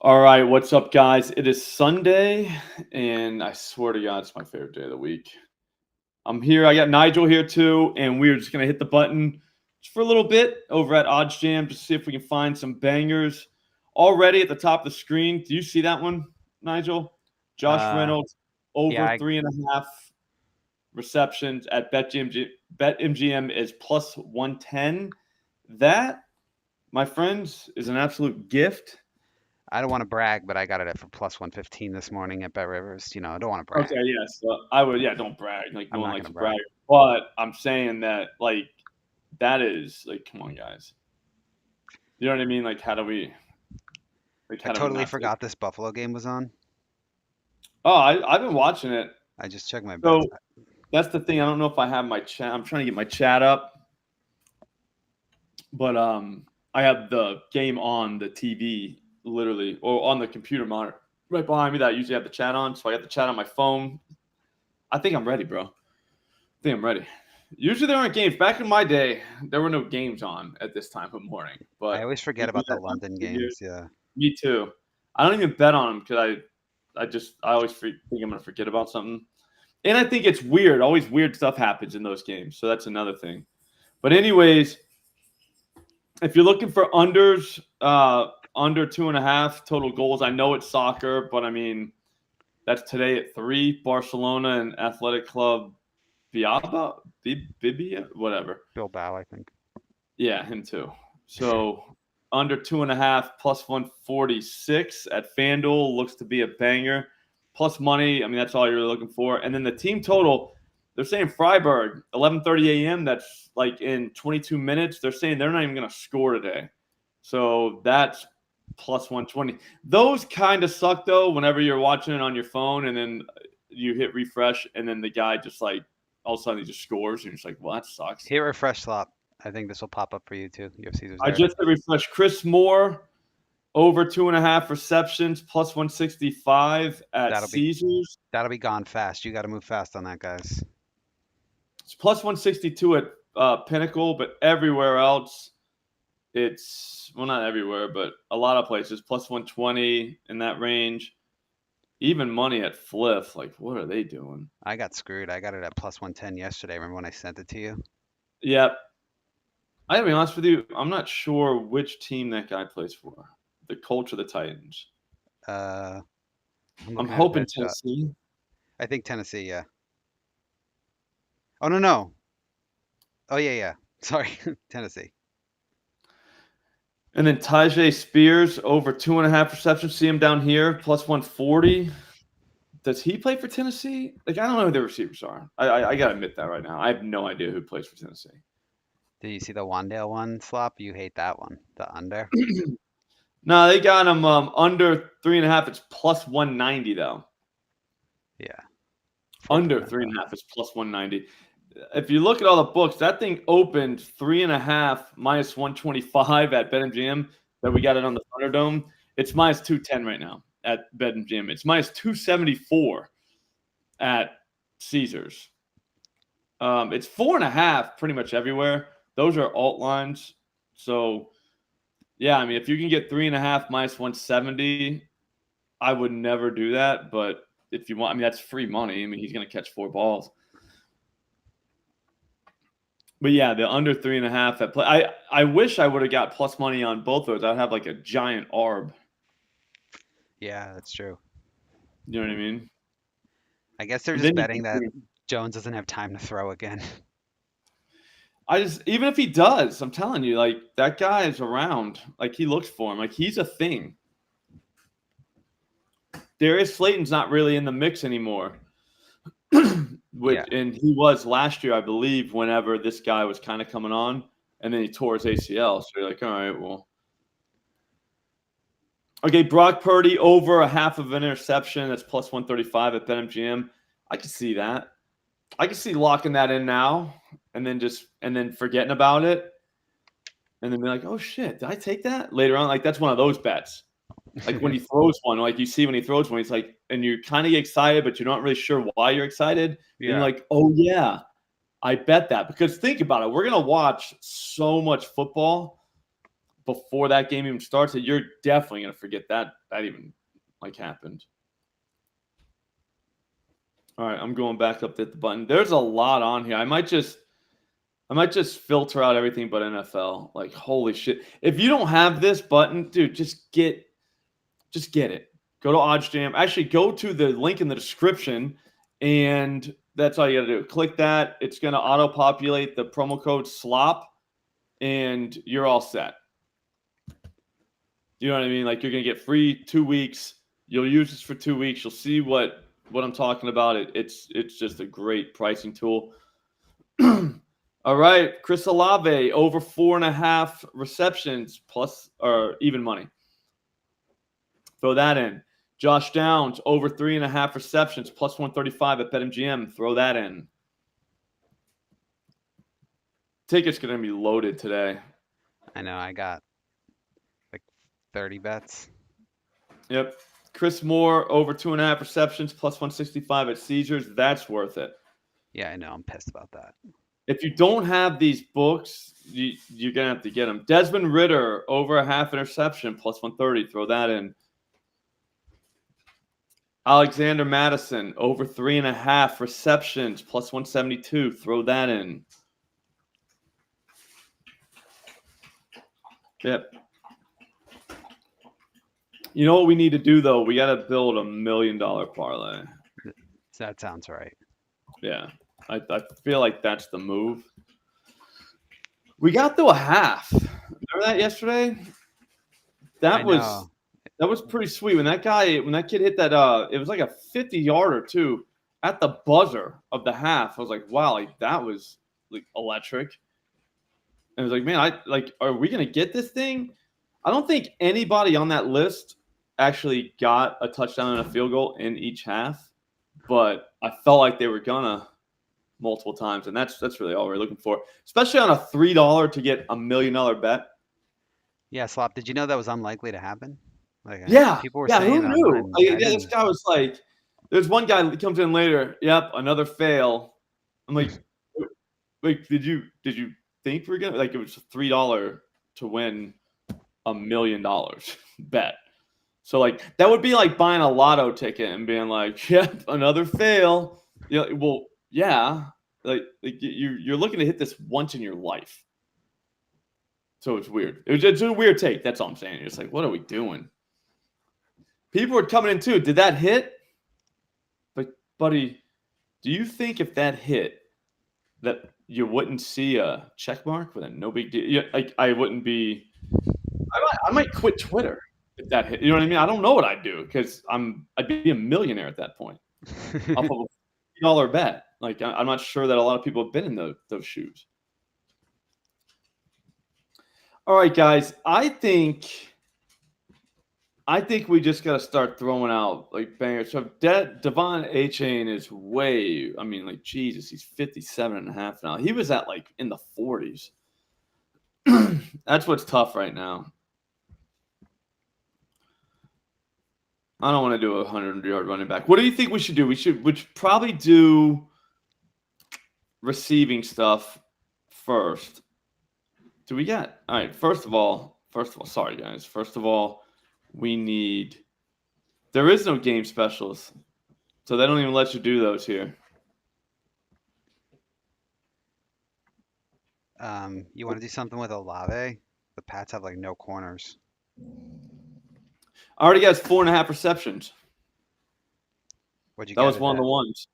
All right, what's up, guys? It is Sunday, and I swear to God, it's my favorite day of the week. I'm here. I got Nigel here too, and we're just gonna hit the button just for a little bit over at OddsJam to see if we can find some bangers. Already at the top of the screen, do you see that one, Nigel? Josh Reynolds over Yeah, 3.5 receptions at BetMGM is plus 110. That, my friends, is an absolute gift. I don't want to brag, but I got it at for plus 115 this morning at Bet Rivers. I don't want to brag. Okay, yes. I would, yeah, don't brag. Like, no I'm one not likes gonna to brag. brag. But I'm saying that, like, that is, like, come on, guys. You know what I mean? Like, how do we I totally not take forgot this Buffalo game was on. Oh, I've been watching it. I just checked my bets. So that's the thing. I don't know if I have my chat. I'm trying to get my chat up. But I have the game on the TV, literally, or on the computer monitor right behind me that I usually have the chat on. So I got the chat on my phone. I think I'm ready, bro. I think I'm ready. Usually there aren't games. Back in my day, there were no games on at this time of morning. I But always forget about the London games. Yeah. me too. I don't even bet on them because I always think I'm gonna forget about something. And I think it's weird. Always weird stuff happens in those games. So that's another thing. But anyways, if you're looking for unders, under 2.5 total goals, I know it's soccer, but I mean that's today at 3. Barcelona and Athletic Club Bibia, whatever. Bilbao, I think. Yeah, him too. So under 2.5 plus 146 at FanDuel looks to be a banger. Plus money, I mean that's all you're really looking for. And then the team total, they're saying Freiburg 11:30 a.m. That's like in 22 minutes. They're saying they're not even going to score today. So that's plus 120. Those kind of suck though. Whenever you're watching it on your phone and then you hit refresh and then the guy just like all of a sudden he just scores and you're just like, well, that sucks. Hit refresh slop. I think this will pop up for you too. UFC's I there. just hit refresh. Chris Moore over 2.5 receptions plus 165 at That'll be Caesars. that'll be gone fast. You got to move fast on that, guys. It's plus 162 at Pinnacle, but everywhere else, it's, well, not everywhere, but a lot of places, plus 120 in that range. Even money at Fliff, like, what are they doing? I got screwed. I got it at plus 110 yesterday. Remember when I sent it to you? Yep. I gotta be honest with you, I'm not sure which team that guy plays for. The Colts or the Titans. I'm I'm looking at a hoping bet shot. Tennessee. I think Tennessee, yeah. Oh no. Oh yeah. Sorry, Tennessee. And then Tajay Spears over 2.5 receptions. See him down here, plus 140. Does he play for Tennessee? Like, I don't know who their receivers are. I gotta admit that right now. I have no idea who plays for Tennessee. Did you see the Wandale one, Slop? You hate that one. The under. No, they got him under 3.5. It's plus 190 though. Yeah. Under 3.5 is plus 190. If you look at all the books, that thing opened 3.5 minus 125 at BetMGM. That we got it on the Thunderdome. It's minus 210 right now at BetMGM. It's minus 274 at Caesars. It's 4.5 pretty much everywhere. Those are alt lines. So, yeah, I mean, if you can get 3.5 minus 170, I would never do that. But if you want, I mean, that's free money. I mean, he's going to catch 4 balls. But yeah, the under 3.5 at play. I wish I would have got plus money on both those. I'd have like a giant arb. Yeah, that's true. You know what I mean? I guess they're just betting that Jones doesn't have time to throw again. Even if he does, I'm telling you, like, that guy is around. Like, he looks for him. Like, he's a thing. Darius Slayton's not really in the mix anymore. And he was last year, I believe, whenever this guy was kind of coming on, and then he tore his ACL. So you're like, all right, well. Okay, Brock Purdy over 0.5 of an interception. That's plus 135 at BetMGM. I can see that. I can see locking that in now and then forgetting about it. And then be like, oh shit, did I take that? Later on, like that's one of those bets. Like when he throws one, like you see when he throws one, he's like, and you kind of get excited, but you're not really sure why you're excited. Yeah. And you're like, oh yeah, I bet that. Because think about it, we're gonna watch so much football before that game even starts, that you're definitely going to forget that even happened. All right, I'm going back up to the button. There's a lot on here. I might just filter out everything but NFL. Like, holy shit. If you don't have this button, dude, just get it. Go to OddsJam. Actually, go to the link in the description, and that's all you got to do. Click that. It's going to auto-populate the promo code SLOP, and you're all set. You know what I mean? Like, you're going to get free 2 weeks. You'll use this for 2 weeks. You'll see what I'm talking about. It's just a great pricing tool. All right, Chris Olave over 4.5 receptions plus or even money. Throw that in. Josh Downs over 3.5 receptions plus 135 at BetMGM. Throw that in. Tickets going to be loaded today. I know. I got like 30 bets. Yep. Chris Moore over 2.5 receptions plus 165 at Caesars. That's worth it. Yeah, I know. I'm pissed about that. If you don't have these books, you're going to have to get them. Desmond Ridder over a half interception plus 130. Throw that in. Alexander Madison over 3.5 receptions plus 172. Throw that in. Yep. You know what we need to do, though? We got to build $1 million parlay. That sounds right. Yeah. I feel like that's the move. We got to a half. Remember that yesterday? That was pretty sweet. When that kid hit that, it was like a 50-yarder too at the buzzer of the half. I was like, wow, like that was like electric. And I was like, man, are we gonna get this thing? I don't think anybody on that list actually got a touchdown and a field goal in each half, but I felt like they were gonna multiple times, and that's really all we're looking for, especially on a $3 to get $1 million bet. Yeah, Slop. Did you know that was unlikely to happen? Like, yeah, people were saying who knew? This guy was like, there's one guy that comes in later. Yep, another fail. I'm like, wait, did you think we're gonna it was $3 to win $1 million bet? So like that would be like buying a lotto ticket and being like, yep, another fail. Yeah, well, yeah, like you're looking to hit this once in your life. So it's weird. It's a weird take. That's all I'm saying. It's like, what are we doing? People were coming in too. Did that hit? But buddy, do you think if that hit, that you wouldn't see a check mark with a no big deal? I wouldn't be. I might quit Twitter if that hit. You know what I mean? I don't know what I'd do because I'd be a millionaire at that point off of a $3 bet. Like I'm not sure that a lot of people have been in those shoes. All right, guys. I think we just got to start throwing out like bangers. So Devon A-Chain is way, I mean, like, Jesus, he's 57.5 now. He was at like in the 40s. That's what's tough right now. I don't want to do a 100-yard running back. What do you think we should do? We should probably do receiving stuff first. Do we get? All right, first of all, sorry, guys. First of all, there is no game specialist, so they don't even let you do those here. You want to do something with Olave? The Pats have like no corners. I already got 4.5 receptions. What'd you that get was one of the ones.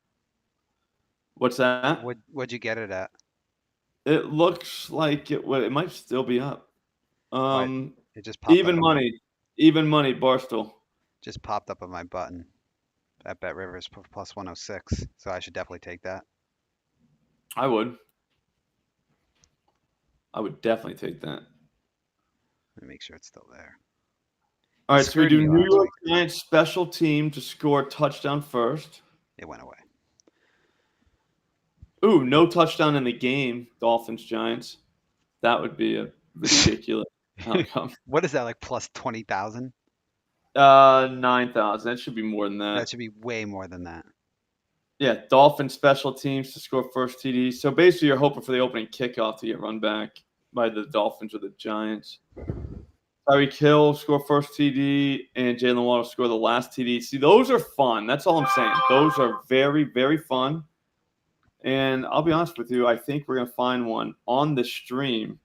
What's that? What'd you get it at? It looks like it might still be up. It just popped even money. Even money, Barstool. Just popped up on my button at Bet Rivers plus 106. So I should definitely take that. I would definitely take that. Let me make sure it's still there. All right, so we do New York Giants special team to score touchdown first. It went away. Ooh, no touchdown in the game, Dolphins, Giants. That would be a ridiculous outcome. What is that, like plus 20,000? 9,000. That should be more than that. That should be way more than that. Yeah, Dolphins special teams to score first TD. So basically you're hoping for the opening kickoff to get run back by the Dolphins or the Giants. Tyreek Hill score first TD, and Jaylen Waddle score the last TD. See, those are fun. That's all I'm saying. Those are very, very fun. And I'll be honest with you, I think we're going to find one on the stream.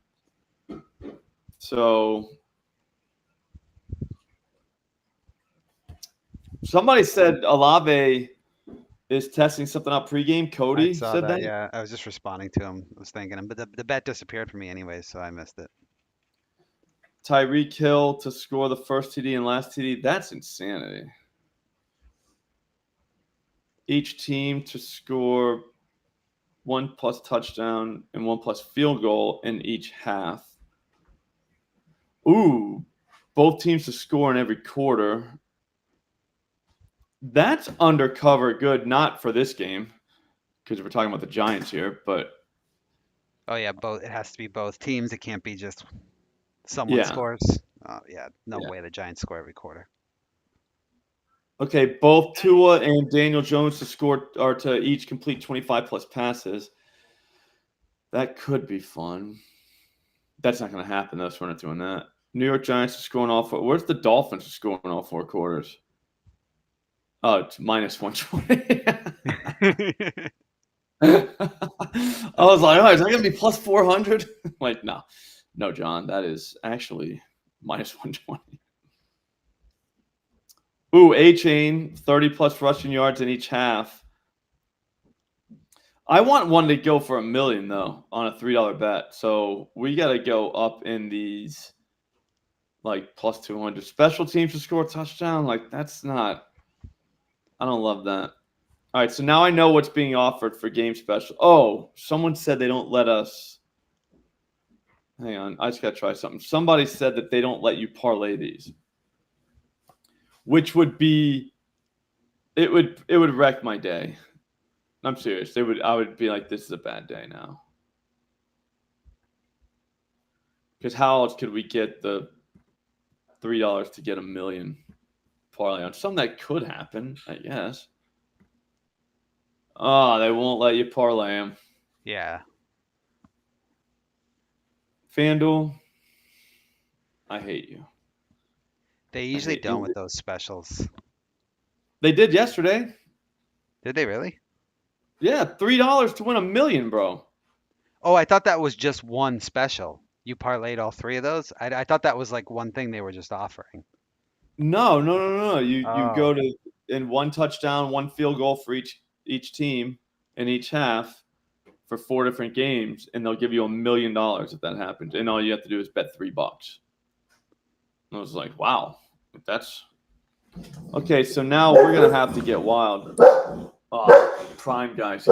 So somebody said Olave is testing something out pregame. Cody I saw said that. Yeah, I was just responding to him. I was thinking him, but the bet disappeared for me anyway, so I missed it. Tyreek Hill to score the first TD and last TD. That's insanity. Each team to score 1+ touchdown and 1+ field goal in each half. Ooh, both teams to score in every quarter. That's undercover good, not for this game, because we're talking about the Giants here, but Oh yeah, both. It has to be both teams. It can't be just someone yeah. scores. Yeah, no Yeah. way the Giants score every quarter. Okay, both Tua and Daniel Jones to score or to each complete 25+ passes. That could be fun. That's not going to happen, though, so we're not doing that. New York Giants to score in all four. Where's the Dolphins to score in all 4 quarters? Oh, it's -120. I was like, oh, is that going to be +400? Like, no, John, that is actually -120. Ooh, A-Chain, 30+ rushing yards in each half. I want one to go for $1 million, though, on a $3 bet. So we got to go up in these, like, +200. Special teams to score a touchdown, like, that's not – I don't love that. All right, so now I know what's being offered for game special. Oh, someone said they don't let us – hang on, I just got to try something. Somebody said that they don't let you parlay these, which would be – it would wreck my day. I'm serious. I would be like, this is a bad day now. Because how else could we get the $3 to get $1 million parlay on something that could happen? I guess. Oh, they won't let you parlay them. Yeah. FanDuel, I hate you. They usually don't with those specials. They did yesterday. Did they really? Yeah, $3 to win $1 million, bro. Oh, I thought that was just one special. You parlayed all 3 of those? I thought that was like one thing they were just offering. No. You go Oh. to in 1 touchdown, 1 field goal for each team in each half for 4 different games, and they'll give you $1 million if that happens. And all you have to do is bet $3. I was like, wow, that's okay. So now we're gonna have to get wild. Oh, Prime guys.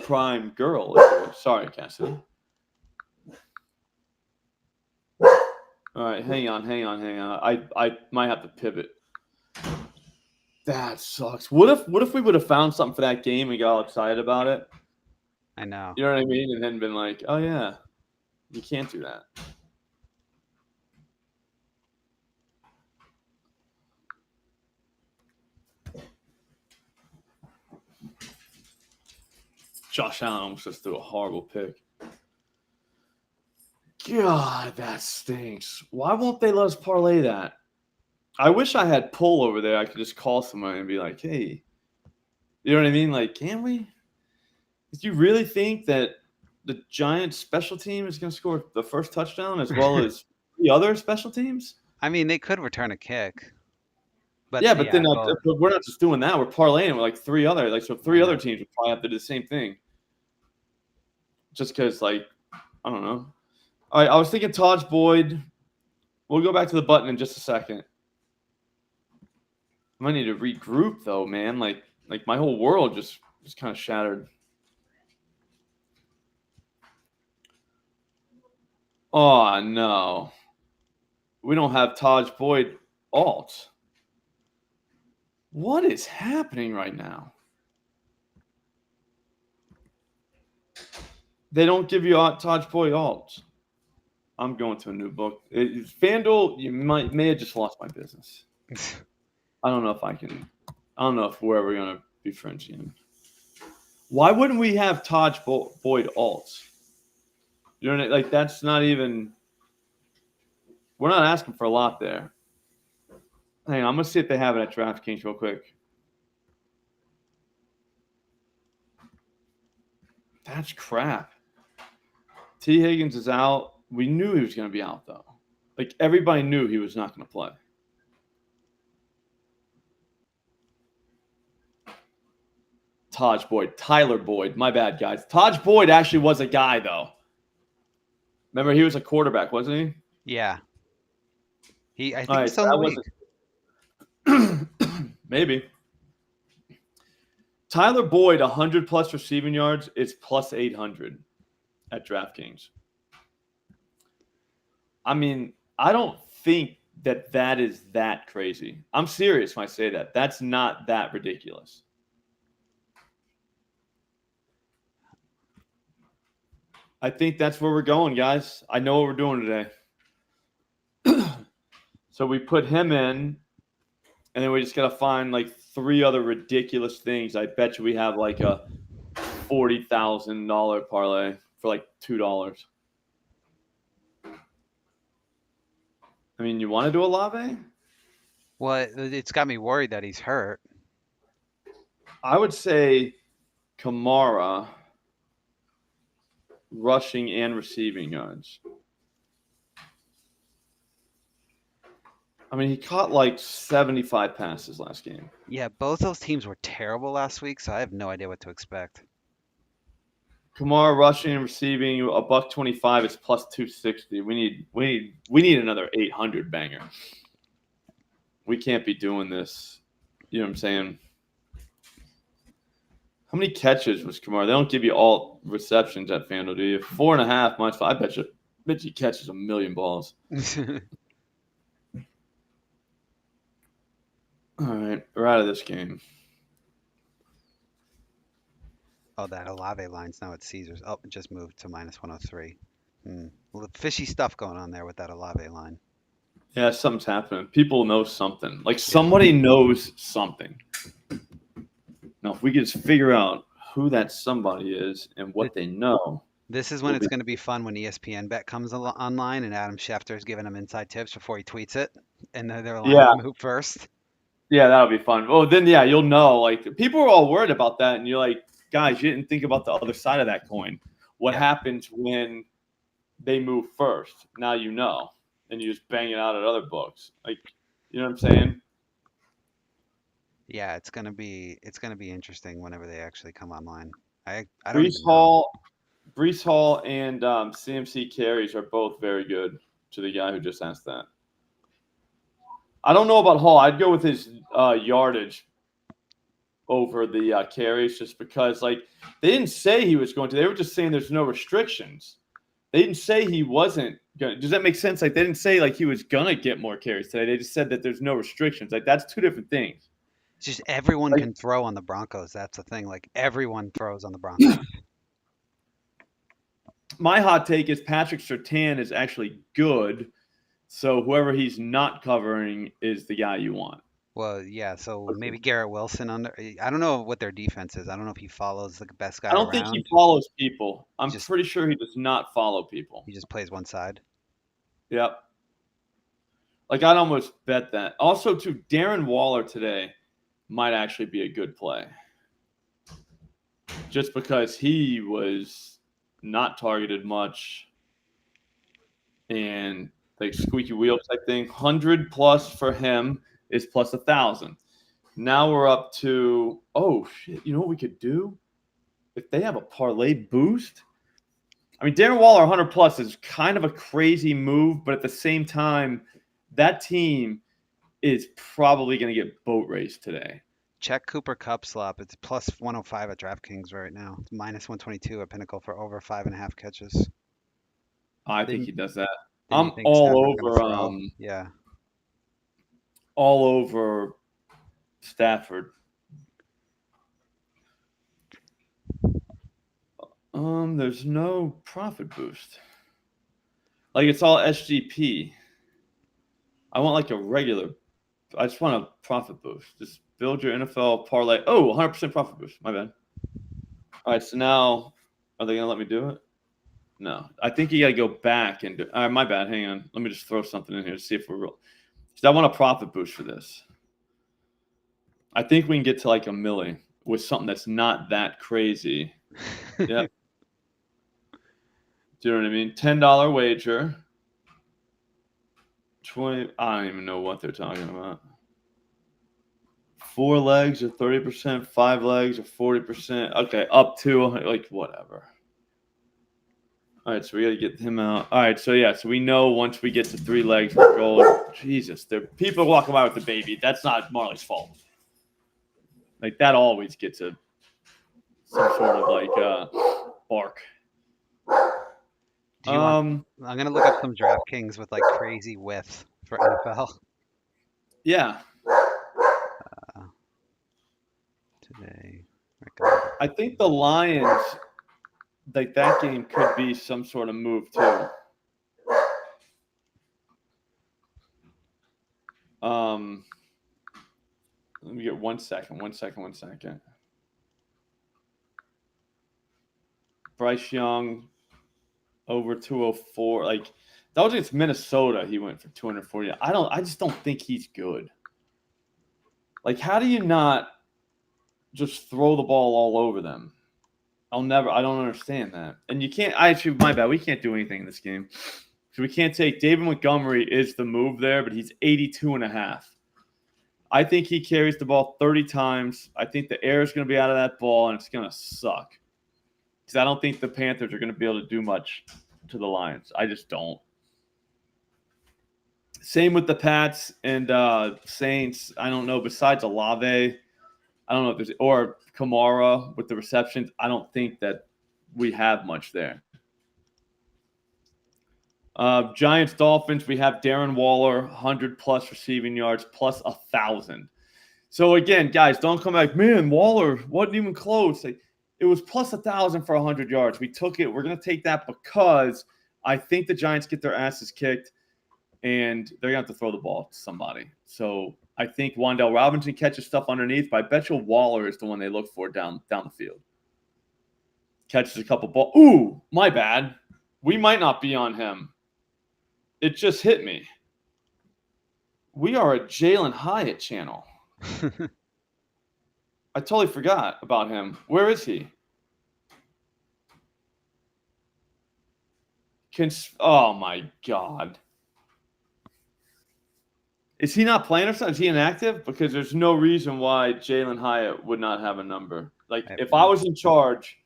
Prime girl. Sorry, Cassidy. All right, hang on. I might have to pivot. That sucks. What if we would have found something for that game and got all excited about it? I know. You know what I mean? And then been like, oh yeah, you can't do that. Josh Allen almost just threw a horrible pick. God, that stinks. Why won't they let us parlay that? I wish I had pull over there. I could just call somebody and be like, hey, you know what I mean? Like, can we? Do you really think that the Giants special team is going to score the first touchdown as well as the other special teams? I mean, they could return a kick. But yeah, but then both. but we're not just doing that. We're parlaying with like 3 other, like so 3 other teams would probably have to do the same thing. Just because, like, I don't know. All right, I was thinking Taj Boyd. We'll go back to the button in just a second. I might need to regroup though, man. Like my whole world just kind of shattered. Oh no, we don't have Taj Boyd alt. What is happening right now? They don't give you Taj Boyd alt. I'm going to a new book. FanDuel, you may have just lost my business. I don't know if I can. I don't know if we're ever going to be friends again. Why wouldn't we have Taj Boyd alts? You know, like that's not even. We're not asking for a lot there. Hang on, I'm gonna see if they have it at DraftKings real quick. That's crap. T. Higgins is out. We knew he was going to be out, though. Like, everybody knew he was not going to play. Tyler Boyd. My bad, guys. Taj Boyd actually was a guy, though. Remember, he was a quarterback, wasn't he? Yeah. I think he's still in the league. Maybe. Tyler Boyd, 100-plus receiving yards is plus 800 at DraftKings. I mean, I don't think that is that crazy. I'm serious when I say that. That's not that ridiculous. I think that's where we're going, guys. I know what we're doing today. So we put him in, and then we just got to find like 3 other ridiculous things. I bet you we have like a $40,000 parlay for like $2. I mean, you want to do Olave? Well, it's got me worried that he's hurt. I would say Kamara rushing and receiving yards. I mean, he caught like 75 passes last game. Yeah, both those teams were terrible last week, so I have no idea what to expect. Kamara rushing and receiving $125 is plus 260. We need another 800 banger. We can't be doing this. You know what I'm saying? How many catches was Kamara? They don't give you all receptions at FanDuel, do you? 4.5 minus 5. I bet you catches 1,000,000 balls. All right, we're out of this game. Oh, that Olave line's now at Caesars. Oh, it just moved to minus 103. Well, fishy stuff going on there with that Olave line. Yeah, something's happening. People know something. Like somebody knows something. Now, if we could just figure out who that somebody is and what they know. This is when it's going to be fun when ESPN Bet comes online and Adam Schefter's giving them inside tips before he tweets it, and they're like, move first. Yeah, that'll be fun. Oh, then yeah, you'll know. Like people are all worried about that, and you're like, guys, you didn't think about the other side of that coin. What happens when they move first? Now you know, and you just bang it out at other books. Like, you know what I'm saying? Yeah, it's gonna be interesting whenever they actually come online. I don't Brees Hall and CMC carries are both very good. To the guy who just asked that. I don't know about Hall. I'd go with his yardage over the carries just because, like, they didn't say he was going to. They were just saying there's no restrictions. They didn't say he wasn't going to. Does that make sense? Like, they didn't say, like, he was going to get more carries today. They just said that there's no restrictions. Like, that's 2 different things. It's just everyone can throw on the Broncos. That's the thing. Like, everyone throws on the Broncos. My hot take is Patrick Surtain is actually good. So whoever he's not covering is the guy you want. Well, yeah. So maybe Garrett Wilson under. I don't know what their defense is. I don't know if he follows the best guy. I don't think he follows people. I'm pretty sure he does not follow people. He just plays one side. Yep. Like I'd almost bet that. Also, too, Darren Waller today might actually be a good play. Just because he was not targeted much and like squeaky wheel type thing. 100 plus for him is plus 1,000. Now we're up to, oh shit, you know what we could do? If they have a parlay boost. I mean, Darren Waller 100 plus is kind of a crazy move, but at the same time, that team is probably going to get boat raced today. Check Cooper Kupp slop. It's plus 105 at DraftKings right now. It's minus 122 at Pinnacle for over 5.5 catches. I think he does that. I'm all over. Yeah. All over Stafford. There's no profit boost. Like it's all SGP. I want like a regular. I just want a profit boost. Just build your NFL parlay. Oh, 100% profit boost. My bad. All right, so now are they gonna let me do it? No, I think you got to go back and do. My bad. Hang on. Let me just throw something in here to see if we're real. Because I want a profit boost for this. I think we can get to like a milli with something that's not that crazy. Yep. Do you know what I mean? $10 wager. 20. I don't even know what they're talking about. 4 legs are 30%. 5 legs are 40%. Okay, up to like whatever. All right, so we got to get him out. All right, so yeah, so we know once we get to 3 legs, we're going. Jesus, there people walking by with the baby. That's not Marley's fault. Like that always gets some sort of like bark. I'm gonna look up some DraftKings with like crazy width for NFL. Yeah. Today. I think the Lions, like that game could be some sort of move too. Let me get 1 second. Bryce Young over 204. Like that was against Minnesota. He went for 240. I just don't think he's good. Like, how do you not just throw the ball all over them? I don't understand that. And you can't. My bad. We can't do anything in this game. So we can't take David Montgomery is the move there, but he's 82.5. I think he carries the ball 30 times. I think the air is going to be out of that ball, and it's going to suck. Because I don't think the Panthers are going to be able to do much to the Lions. I just don't. Same with the Pats and Saints. I don't know. Besides Olave, I don't know if there's – or Kamara with the receptions. I don't think that we have much there. Giants, Dolphins, we have Darren Waller, 100-plus receiving yards, plus 1,000. So, again, guys, don't come back, man, Waller wasn't even close. Like, it was plus 1,000 for 100 yards. We took it. We're going to take that because I think the Giants get their asses kicked, and they're going to have to throw the ball to somebody. So, I think Wan'Dale Robinson catches stuff underneath, but I bet you Waller is the one they look for down the field. Catches a couple balls. Ooh, my bad. We might not be on him. It just hit me. We are a Jaylen Hyatt channel. I totally forgot about him. Where is he? Oh, my God. Is he not playing or something? Is he inactive? Because there's no reason why Jaylen Hyatt would not have a number. Like, if I was in charge,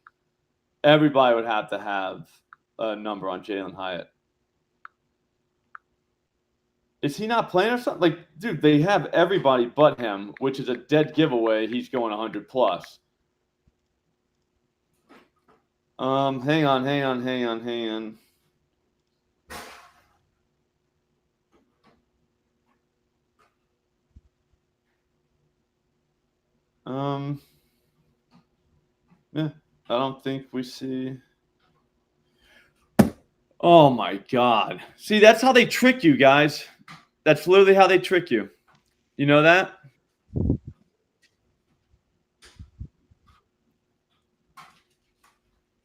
everybody would have to have a number on Jaylen Hyatt. Is he not playing or something? Like, dude, they have everybody but him, which is a dead giveaway. He's going 100-plus. Hang on. Yeah, I don't think we see. Oh, my God. See, that's how they trick you, guys. That's literally how they trick you. You know that?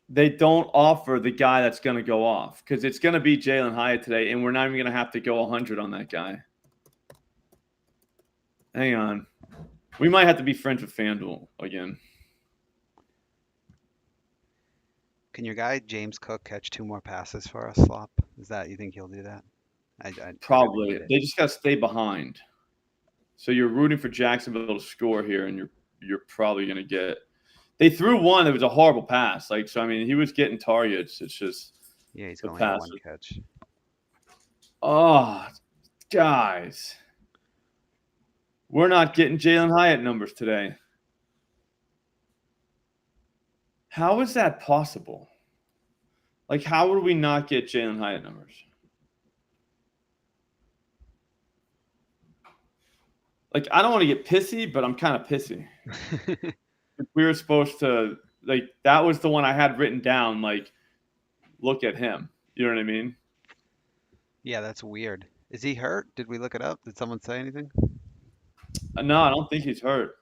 They don't offer the guy that's going to go off because it's going to be Jaylen Hyatt today, and we're not even going to have to go 100 on that guy. Hang on. We might have to be friends with FanDuel again. Can your guy James Cook catch 2 more passes for us, Slop? You think he'll do that? Probably. They just got to stay behind. So you're rooting for Jacksonville to score here, and you're probably going to get. They threw one. It was a horrible pass. Like, so I mean, he was getting targets. It's just he's going to 1 catch. Oh, guys, we're not getting Jaylen Hyatt numbers today. How is that possible? Like, how would we not get Jaylen Hyatt numbers? Like, I don't want to get pissy, but I'm kind of pissy. We were supposed to, like, that was the one I had written down, like, look at him. You know what I mean? Yeah, that's weird. Is he hurt? Did we look it up? Did someone say anything? No, I don't think he's hurt.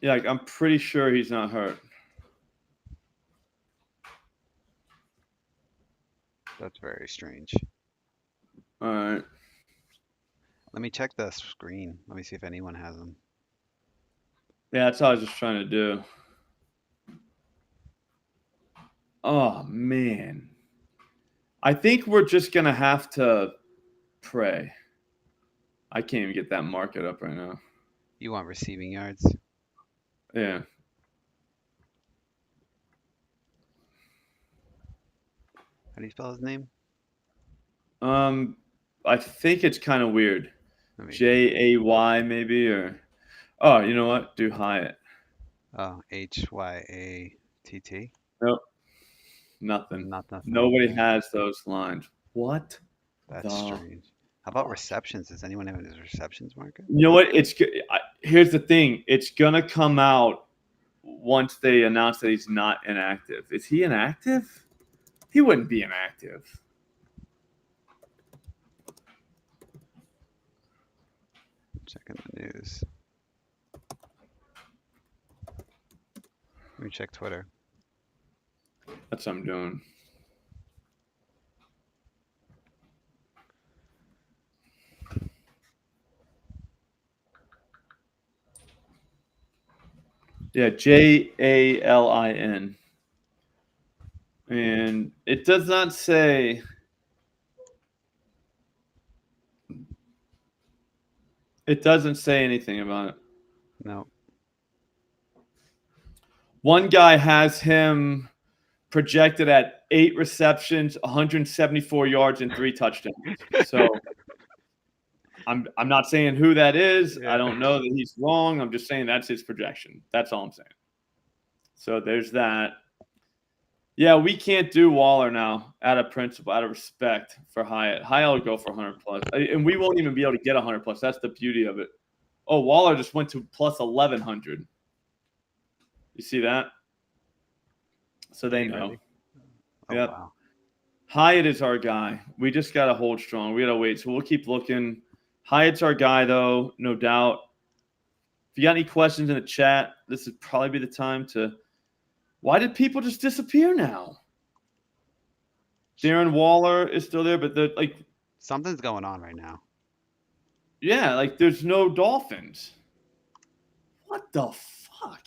Yeah, like, I'm pretty sure he's not hurt. That's very strange. All right. Let me check the screen. Let me see if anyone has them. Yeah, that's all I was just trying to do. Oh, man. I think we're just going to have to pray. I can't even get that market up right now. You want receiving yards? Yeah. How do you spell his name? I think it's kind of weird. Let me. Jay maybe, or oh, you know what? Do Hyatt. Oh, Hyatt. Nope, nothing. Nothing. Nobody Okay. has those lines. What That's the strange. How about fuck? receptions? Does anyone have his receptions market? You know what? Here's the thing. It's gonna come out once they announce that he's not inactive. Is he inactive? He wouldn't be inactive. Checking the news. Let me check Twitter. That's what I'm doing. Yeah, Jalin. And it does not say. It doesn't say anything about it. No. One guy has him projected at 8 receptions, 174 yards, and 3 touchdowns. So I'm not saying who that is. I don't know that he's wrong. I'm just saying that's his projection. That's all I'm saying. So there's that. Yeah, we can't do Waller now out of principle, out of respect for Hyatt. Hyatt will go for 100 plus, and we won't even be able to get 100 plus. That's the beauty of it. Oh, Waller just went to plus 1,100. You see that? So they know. Really? Oh, Yep. wow. Hyatt is our guy. We just got to hold strong. We got to wait. So we'll keep looking. Hyatt's our guy, though, no doubt. If you got any questions in the chat, this would probably be the time to. Why did people just disappear now? Darren Waller is still there, but like something's going on right now. Yeah, like there's no Dolphins. What the fuck?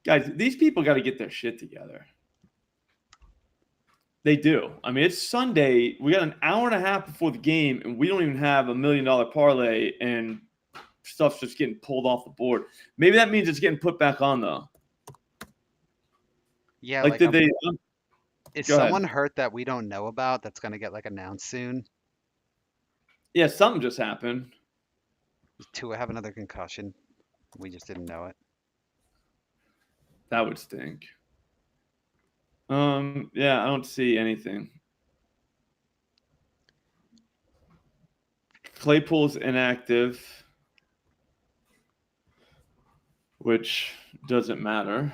Guys, these people got to get their shit together. They do. I mean, it's Sunday. We got an hour and a half before the game, and we don't even have $1 million parlay, and stuff's just getting pulled off the board. Maybe that means it's getting put back on, though. Yeah, like did they? Is someone hurt that we don't know about that's going to get like announced soon? Yeah, something just happened. Does Tua have another concussion? We just didn't know it. That would stink. Yeah, I don't see anything. Claypool's inactive, which doesn't matter.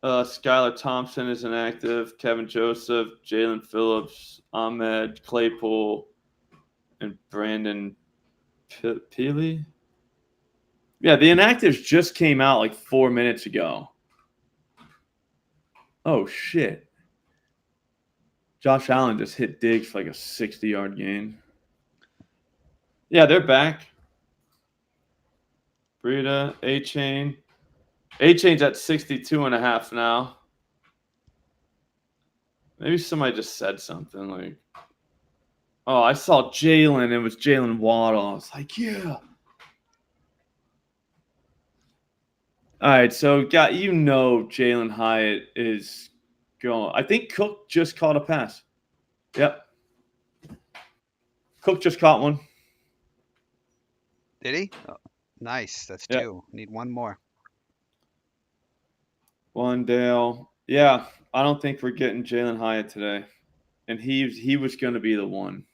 Skylar Thompson is inactive. Kevin Joseph, Jalen Phillips, Ahmed, Claypool, and Brandon Peely. Yeah, the inactives just came out like 4 minutes ago. Oh, shit. Josh Allen just hit Diggs for like a 60-yard gain. Yeah, they're back. Breida, A-Chain. A-Chain's at 62.5 now. Maybe somebody just said something like, oh, I saw Jalen. It was Jalen Waddle. I was like, yeah. All right, so Jaylen Hyatt is going. I think Cook just caught a pass. Yep. Cook just caught one. Did he? Oh, nice. That's Yep. 2. Need one more. Wandale. Yeah, I don't think we're getting Jaylen Hyatt today. And he was going to be the one.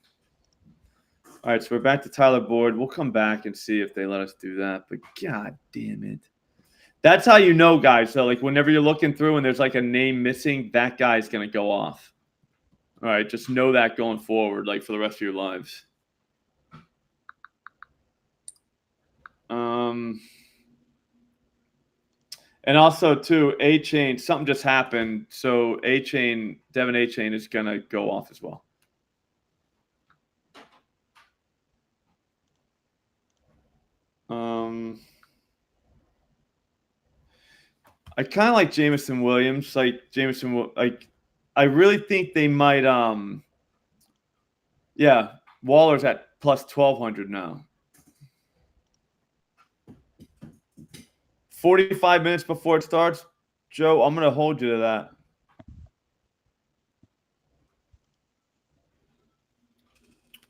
All right, so we're back to Tyler Boyd. We'll come back and see if they let us do that. But god damn it. That's how you know, guys. So, like, whenever you're looking through and there's like a name missing, that guy's going to go off. All right, just know that going forward, like for the rest of your lives. And also, too, A-Chain, something just happened. So A-Chain, Devin A-Chain is going to go off as well. I kind of like Jameson Williams. I really think they might. Yeah, Waller's at plus 1,200 now. 45 minutes before it starts, Joe, I'm going to hold you to that.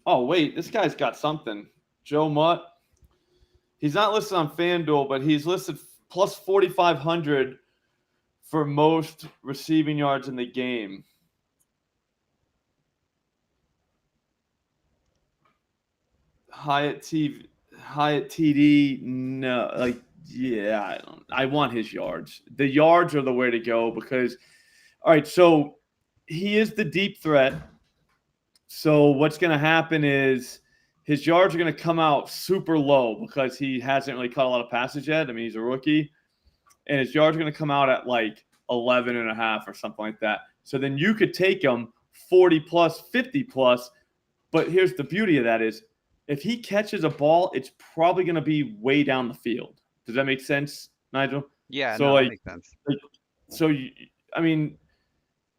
Oh, wait, this guy's got something. Joe Mutt. He's not listed on FanDuel, but he's listed plus 4,500 for most receiving yards in the game. Hyatt TD, no, yeah, I want his yards. The yards are the way to go because, all right, so he is the deep threat. So what's going to happen is his yards are going to come out super low because he hasn't really caught a lot of passes yet. I mean, he's a rookie. And his yards are going to come out at like 11.5 or something like that. So then you could take him 40 plus, 50 plus. But here's the beauty of that is if he catches a ball, it's probably going to be way down the field. Does that make sense, Nigel? Yeah, so no, that makes sense. I mean,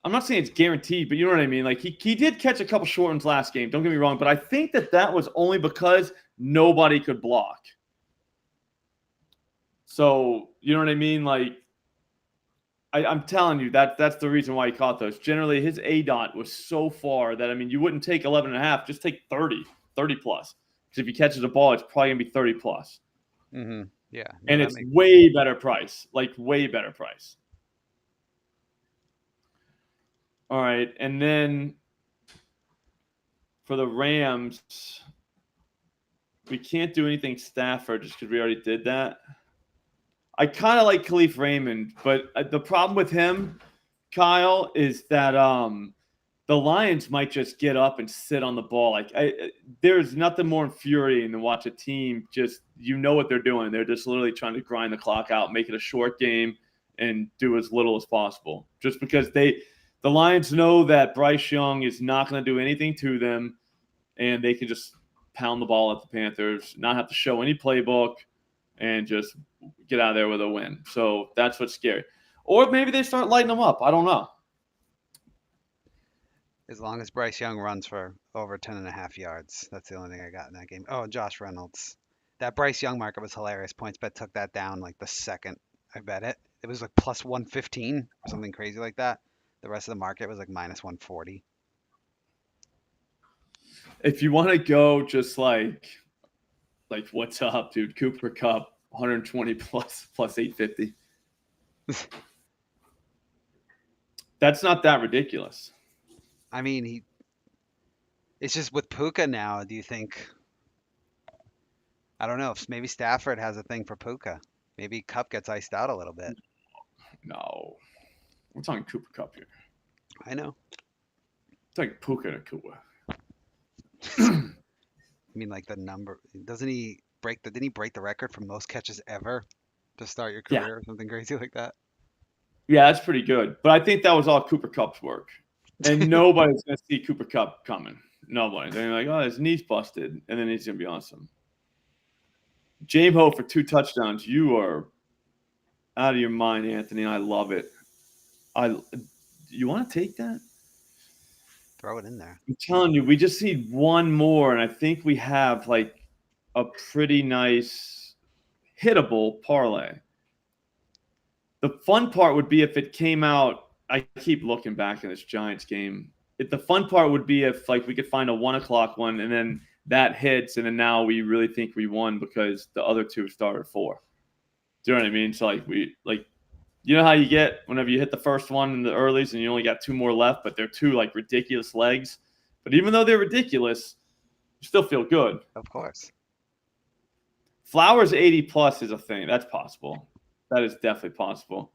I'm not saying it's guaranteed, but you know what I mean? Like he did catch a couple short ones last game. Don't get me wrong, but I think that was only because nobody could block. So you know what I mean? Like I'm telling you that's the reason why he caught those. Generally, his ADOT was so far that, I mean, you wouldn't take 11.5, just take 30 plus. Because if he catches a ball, it's probably going to be 30 plus. Mm-hmm. Yeah. No, and it's way better price, like way better price. All right. And then for the Rams, we can't do anything Stafford just because we already did that. I kind of like Khalif Raymond, but the problem with him, Kyle, is that the Lions might just get up and sit on the ball. Like there's nothing more infuriating than watch a team just, you know what they're doing. They're just literally trying to grind the clock out, make it a short game, and do as little as possible. Just because the Lions know that Bryce Young is not going to do anything to them, and they can just pound the ball at the Panthers, not have to show any playbook, and just get out of there with a win. So that's what's scary. Or maybe they start lighting them up. I don't know. As long as Bryce Young runs for over 10.5 yards. That's the only thing I got in that game. Oh, Josh Reynolds. That Bryce Young market was hilarious. PointsBet took that down like the second I bet it. It was like plus 115 or something crazy like that. The rest of the market was like minus 140. If you want to go just like what's up, dude? Cooper Kupp, 120 plus 850. That's not that ridiculous. I mean, it's just with Puka now. Do you think? I don't know if maybe Stafford has a thing for Puka. Maybe Kupp gets iced out a little bit. No, we're talking Cooper Kupp here. I know. It's like Puka and Akua. I mean, like the number. Didn't he break the record for most catches ever to start your career or something crazy like that? Yeah, that's pretty good. But I think that was all Cooper Kupp's work. And nobody's going to see Cooper Kupp coming. Nobody. They're like, oh, his knee's busted. And then he's going to be awesome. Jameho for 2 touchdowns. You are out of your mind, Anthony. I love it. You want to take that? Throw it in there. I'm telling you, we just need one more, and I think we have like a pretty nice hittable parlay. The fun part would be if it came out. I keep looking back in this Giants game. The fun part would be if like we could find a 1 o'clock one, and then that hits, and then now we really think we won because the other 2 started at 4. Do you know what I mean? So you know how you get whenever you hit the first one in the earlies and you only got 2 more left, but they're 2 like ridiculous legs. But even though they're ridiculous, you still feel good. Of course. Flowers 80 plus is a thing. That's possible. That is definitely possible.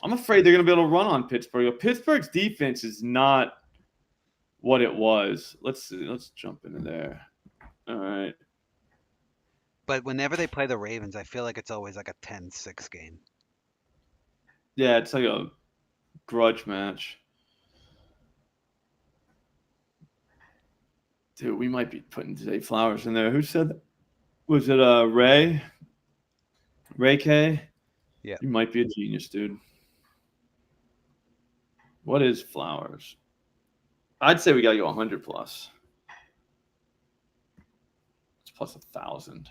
I'm afraid they're going to be able to run on Pittsburgh. Pittsburgh's defense is not what it was. Let's jump into there. All right. But whenever they play the Ravens, I feel like it's always like a 10-6 game. Yeah, it's like a grudge match. Dude, we might be putting Zay Flowers in there. Who said that? Was it Ray? Ray K? Yeah. You might be a genius, dude. What is Flowers? I'd say we gotta go 100 plus. It's plus 1,000.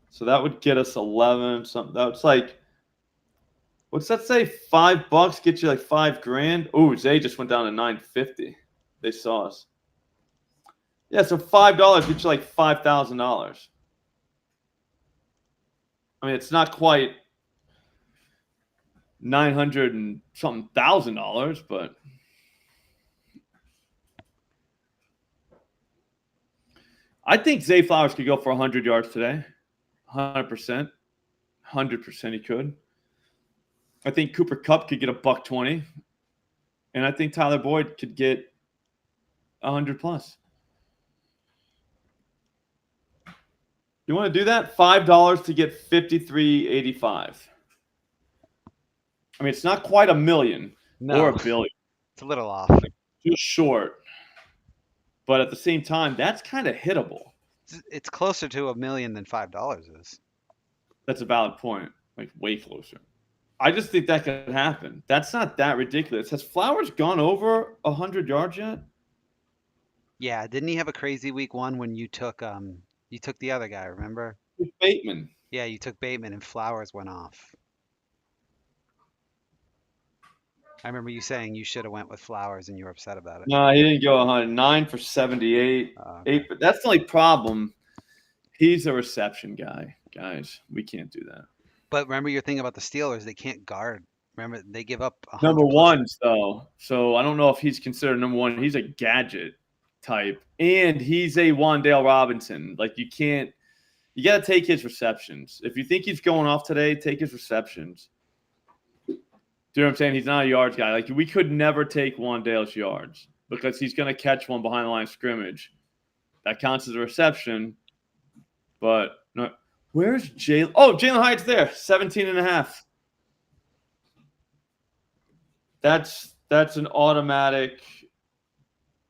So that would get us 11 something. That's like, what's that say? $5 get you like $5,000. Oh, Zay just went down to 950. They saw us. Yeah, so $5 gets you like $5,000. I mean, it's not quite 900 and something $1,000, but I think Zay Flowers could go for 100 yards today. 100%. 100% he could. I think Cooper Kupp could get $120. And I think Tyler Boyd could get 100 plus. You want to do that? $5 to get 53.85. I mean, it's not quite a million or a billion. It's a little off. Just short. But at the same time, that's kind of hittable. It's closer to $1 million than $5 is. That's a valid point. Like, way closer. I just think that could happen. That's not that ridiculous. Has Flowers gone over 100 yards yet? Yeah, didn't he have a crazy week one when you took the other guy, remember? Bateman. Yeah, you took Bateman and Flowers went off. I remember you saying you should have went with Flowers and you were upset about it. No, he didn't go 109 for 78. Okay. But that's the only problem. He's a reception guy, guys. We can't do that. But remember your thing about the Steelers, they can't guard. Remember, they give up 100 Number plus. ones, though. So I don't know if he's considered number one. He's a gadget type. And he's a Wan'Dale Robinson. Like, you got to take his receptions. If you think he's going off today, take his receptions. Do you know what I'm saying? He's not a yards guy. Like, we could never take Wan'Dale's yards because he's going to catch one behind the line of scrimmage. That counts as a reception. But no, where's Jaylen? Oh, Jaylen Hyatt's there, 17.5. That's an automatic.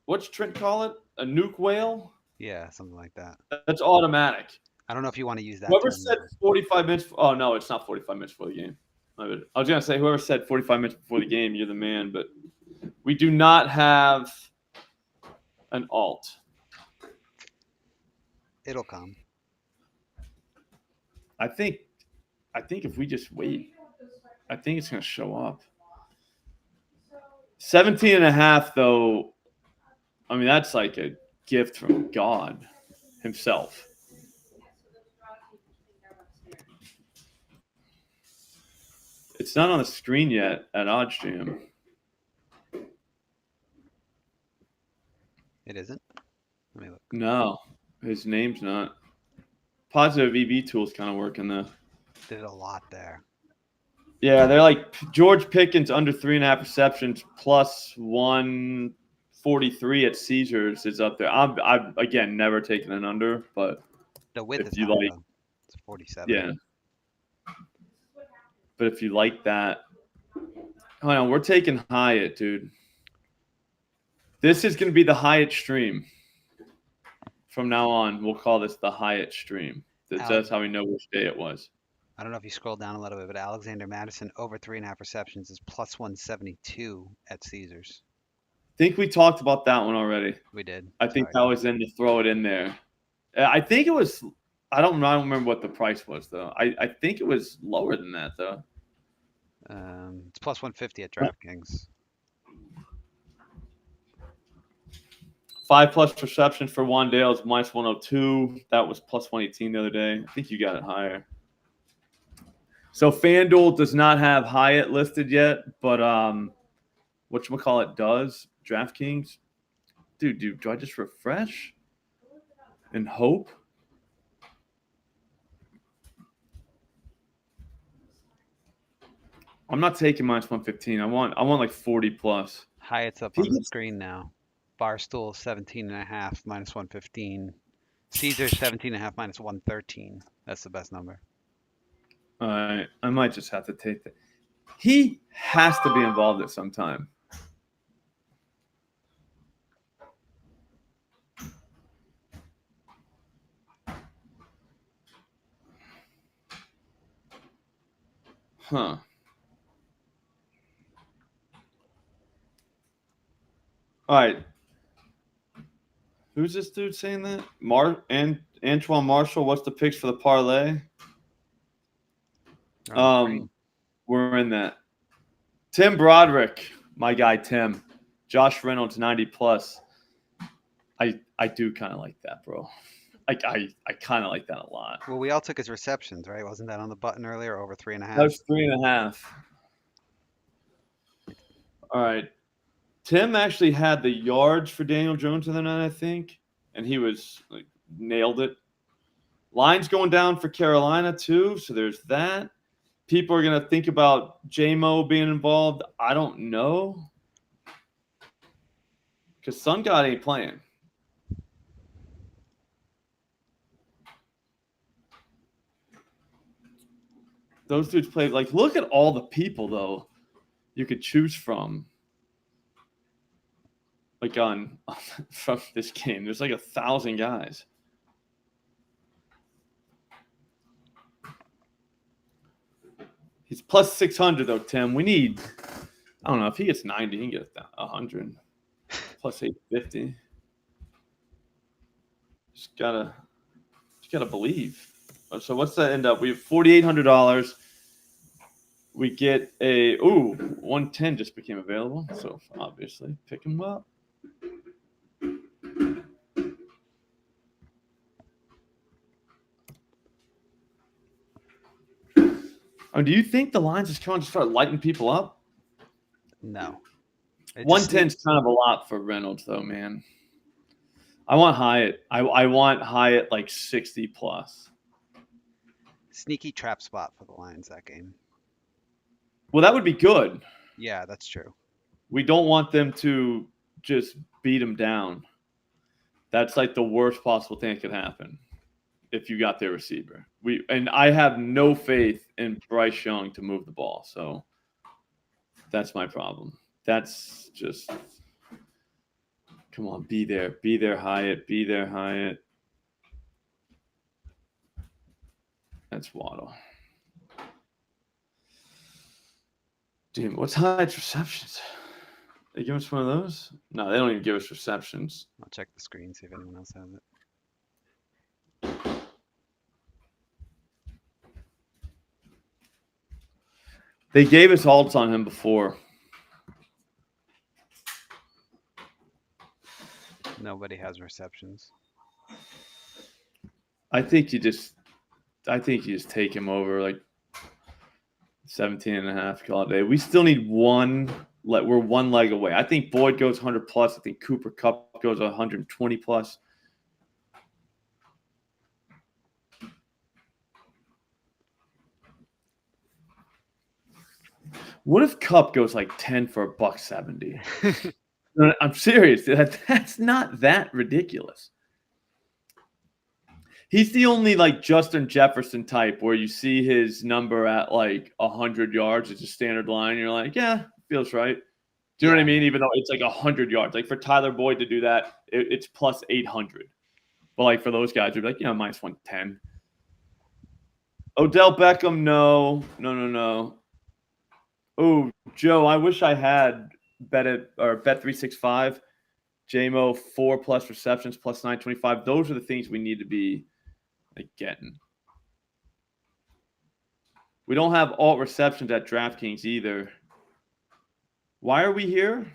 What's Trent call it? A nuke whale? Yeah, something like that. That's automatic. I don't know if you want to use that. Whoever said 45 minutes. Oh no, it's not 45 minutes before the game. I was gonna say whoever said 45 minutes before the game, you're the man. But we do not have an alt. It'll come. I think if we just wait, I think it's going to show up. 17.5, though, I mean, that's like a gift from God himself. It's not on the screen yet at OddsJam. It isn't? Let me look. No, his name's not. Positive EV Tools kind of working though. Did a lot there. Yeah, they're like George Pickens under 3.5 receptions plus 143 at Caesars is up there. I've again never taken an under, but the width if is you not, like, though. It's 47. Yeah. But if you like that, hold on, we're taking Hyatt, dude. This is going to be the Hyatt stream. From now on, we'll call this the Hyatt stream. That's how we know which day it was. I don't know if you scroll down a little bit, but Alexander Madison over 3.5 receptions is plus 172 at Caesars. I think we talked about that one already. We did. I think that was in to throw it in there. I think it was. I don't remember what the price was though. I think it was lower than that though. It's plus 150 at DraftKings. 5+ receptions for Wan'Dale is minus 102. That was plus 118 the other day. I think you got it higher. So FanDuel does not have Hyatt listed yet, but whatchamacallit does. DraftKings. Dude, do I just refresh and hope? I'm not taking minus 115. I want like 40 plus. Hyatt's up on the screen now. Barstool 17.5 minus 115. Caesars 17.5 minus 113. That's the best number. All right, I might just have to take that. He has to be involved at some time. Huh. All right. Who's this dude saying that? Antoine Marshall, what's the picks for the parlay? We're in that. Tim Broderick, my guy Tim. Josh Reynolds, 90 plus. I do kind of like that, bro. I kind of like that a lot. Well, we all took his receptions, right? Wasn't that on the button earlier? Over 3.5. That was 3.5. All right. Tim actually had the yards for Daniel Jones the other night, I think, and he was like nailed it. Line's going down for Carolina too, so there's that. People are gonna think about J-Mo being involved. I don't know, because Sun God ain't playing. Those dudes play. Like, look at all the people though you could choose from. Like from this game, there's like 1,000 guys. He's plus 600 though, Tim. We need. I don't know if he gets 90, he can get 100 plus 850. Just gotta believe. So what's that end up? We have $4,800. We get a 110 just became available. So obviously pick him up. Oh, do you think the lines just come on to start lighting people up? No. 110 is kind of a lot for Reynolds, though, man. I want Hyatt. I want Hyatt like 60 plus. Sneaky trap spot for the Lions that game. Well, that would be good. Yeah, that's true. We don't want them to just beat them down. That's like the worst possible thing that could happen if you got their receiver. I have no faith in Bryce Young to move the ball. So that's my problem. That's just come on, be there. Be there, Hyatt. Be there, Hyatt. That's Waddle. Dude, what's Hyatt's receptions? They give us one of those? No, they don't even give us receptions. I'll check the screen, see if anyone else has it. They gave us alts on him before. Nobody has receptions. I think you just take him over like 17.5 call it a day. We still need one. We're one leg away. I think Boyd goes 100 plus. I think Cooper Kupp goes 120 plus. What if Kupp goes like 10 for $170? I'm serious. That's not that ridiculous. He's the only like Justin Jefferson type where you see his number at like 100 yards. It's a standard line. You're like, yeah, feels right. Do you know what I mean? Even though it's like 100 yards. Like for Tyler Boyd to do that, it's plus 800. But like for those guys, you're like, yeah, minus 110. Odell Beckham, no. Oh, Joe, I wish I had Bet365. JMO 4 plus receptions plus 925. Those are the things we need to be like getting. We don't have alt receptions at DraftKings either. Why are we here?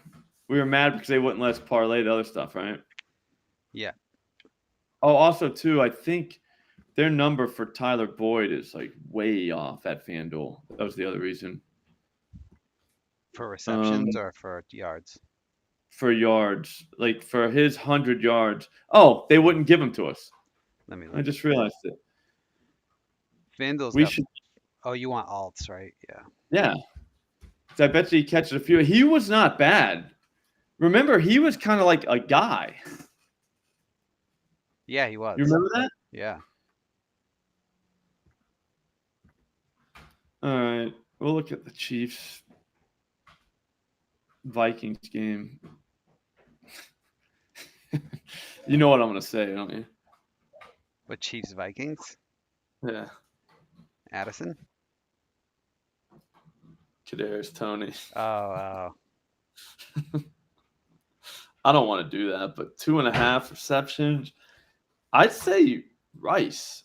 We were mad because they wouldn't let us parlay the other stuff, right? Yeah. Oh, also too, I think their number for Tyler Boyd is like way off at FanDuel. That was the other reason. For receptions or for yards? For yards, like for his 100 yards. Oh, they wouldn't give them to us. Let me look. I just realized it. FanDuel's Oh, you want alts, right? Yeah. Yeah. I bet you he catches a few. He was not bad. Remember, he was kind of like a guy. Yeah, he was. You remember that? Yeah. All right. We'll look at the Chiefs Vikings game. You know what I'm going to say, don't you? What, Chiefs Vikings? Yeah. Addison? Kadarius Toney. Oh. I don't want to do that, but 2.5 receptions. I'd say Rice.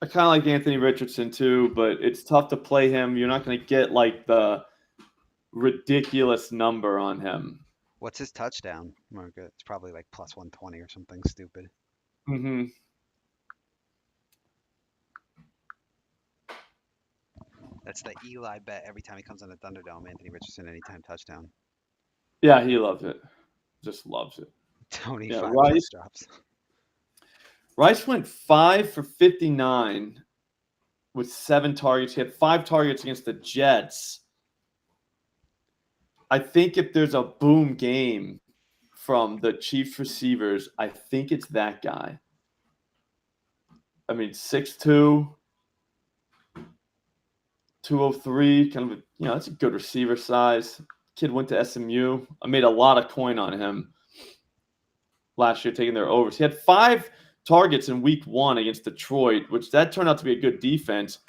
I kind of like Anthony Richardson too, but it's tough to play him. You're not going to get like the ridiculous number on him. What's his touchdown? It's probably like plus 120 or something stupid. Mm-hmm. That's the Eli bet every time he comes on the Thunderdome. Anthony Richardson anytime touchdown. Yeah, he loves it. Just loves it. Tony Yeah, 5 Rice. plus drops. Rice went 5 for 59 with 7 targets. He had 5 targets against the Jets. I think if there's a boom game from the Chiefs receivers, I think it's that guy. I mean, 6'2", 203, kind of, that's a good receiver size. Kid went to SMU. I made a lot of coin on him last year taking their overs. He had 5 targets in week 1 against Detroit, which that turned out to be a good defense.